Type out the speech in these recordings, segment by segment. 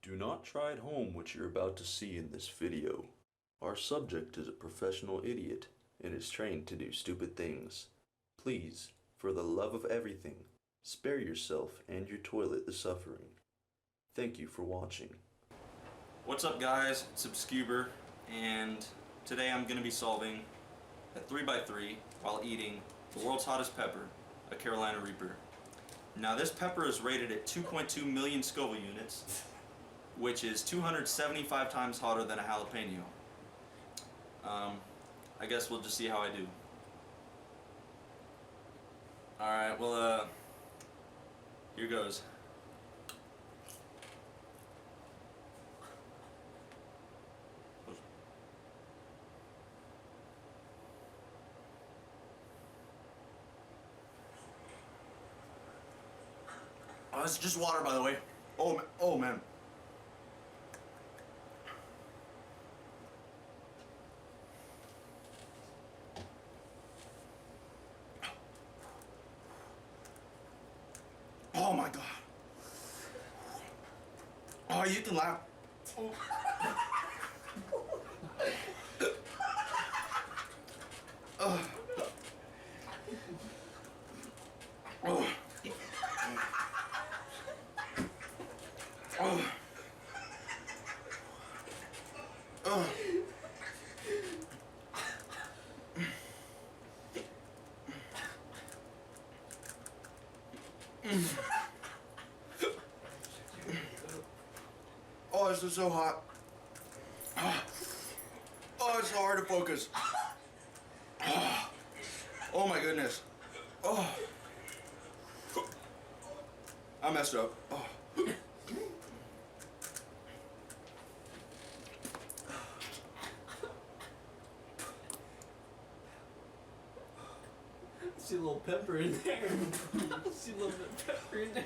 Do not try at home what you're about to see in this video. Our subject is a professional idiot and is trained to do stupid things. Please, for the love of everything, spare yourself and your toilet the suffering. Thank you for watching. What's up guys, it's Subscuber, and today I'm going to be solving a 3x3 while eating the world's hottest pepper, a Carolina Reaper. Now this pepper is rated at 2.2 million Scoville units, which is 275 times hotter than a jalapeno. I guess we'll just see how I do. Alright, well here goes. Oh, it's just water, by the way. Oh man. Oh my god. Oh, you can laugh. Oh. Oh. Oh. Oh. Oh. Oh, this is so hot. Oh, it's so hard to focus. Oh my goodness. Oh. I messed up. Oh. See a little pepper in there. See a little bit of pepper in there.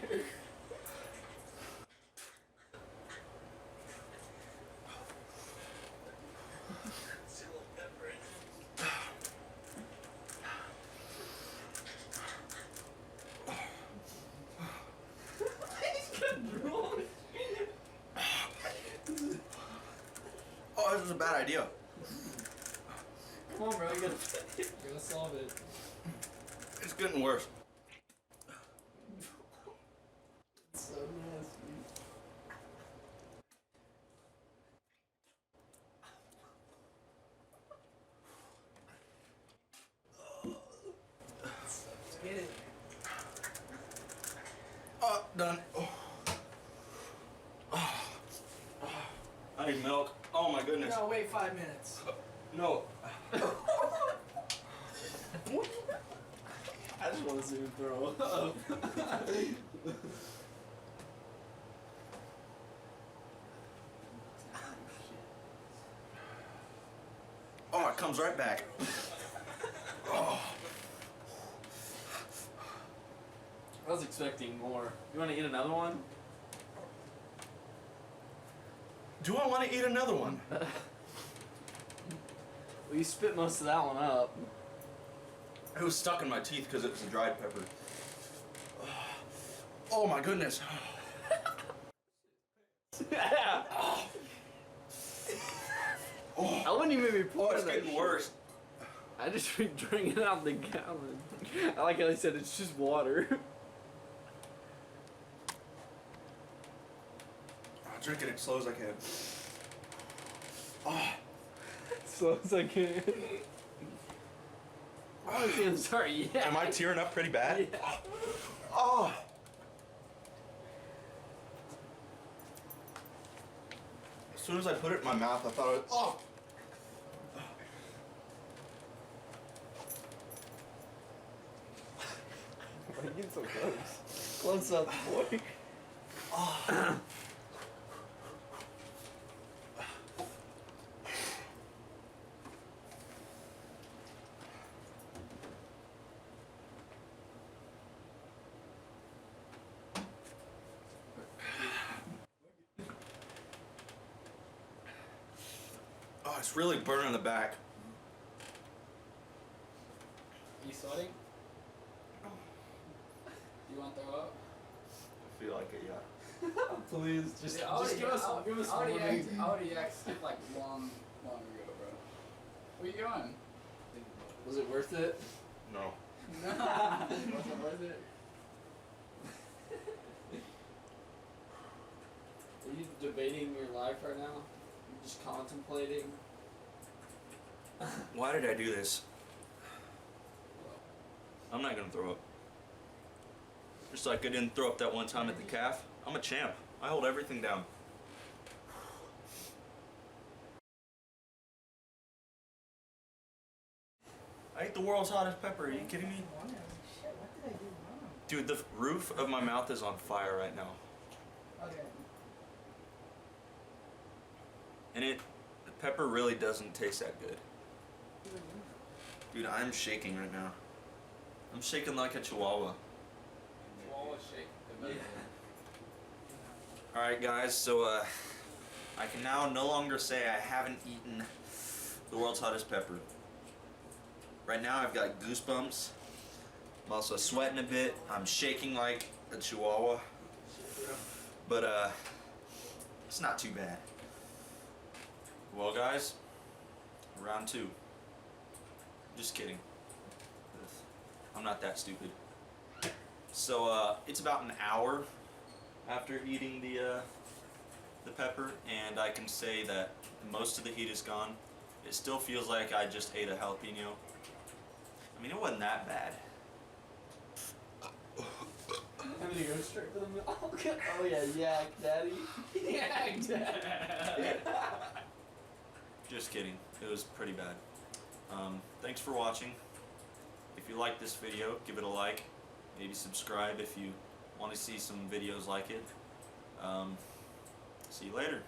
See a little pepper in there. He's got drool. Oh, this was a bad idea. Come on, bro. You gotta solve it. It's getting worse. It's so nasty. Let's get it. Oh, done. Oh. Oh. I need milk. Oh my goodness. No, wait 5 minutes. No. I just want to see him throw up. Oh, it comes right back. Oh. I was expecting more. You want to eat another one? Do I want to eat another one? Well, you spit most of that one up. It was stuck in my teeth because it was a dried pepper. Oh my goodness. Yeah. Oh. I wouldn't even be pouring It's that getting shit. worse. I just be drinking it out the gallon. I like how they said it's just water. I'll drink it as slow as I can. Oh. So as I can. Oh, I'm sorry, yeah. Am I tearing up pretty bad? Yeah. Oh. As soon as I put it in my mouth, I thought it was, oh. Why are you getting so close? Close up, boy. Oh. Oh, it's really burning the back. You sweating? You want to throw up? I feel like it, yeah. please. Just give us I one already movie. X'd it like long ago, bro. Where you going? Was it worth it? No. No. Wasn't worth it. Are you debating your life right now? You're just contemplating? Why did I do this? I'm not gonna throw up. Just like I didn't throw up that one time at the calf. I'm a champ. I hold everything down. I ate the world's hottest pepper. Are you kidding me? Shit, what did I do wrong? Dude, the roof of my mouth is on fire right now. Okay. And the pepper really doesn't taste that good. Dude, I'm shaking right now. I'm shaking like a chihuahua. Chihuahua shake. Alright guys, so I can now no longer say I haven't eaten the world's hottest pepper. Right now I've got goosebumps. I'm also sweating a bit. I'm shaking like a chihuahua. But it's not too bad. Well guys, round 2. Just kidding. I'm not that stupid. So it's about an hour after eating the pepper, and I can say that most of the heat is gone. It still feels like I just ate a jalapeno. I mean, it wasn't that bad. I'm gonna go straight for the middle. Oh yeah, yak, daddy. Yak, daddy. Just kidding. It was pretty bad. Thanks for watching. If you like this video, give it a like. Maybe subscribe if you want to see some videos like it. See you later.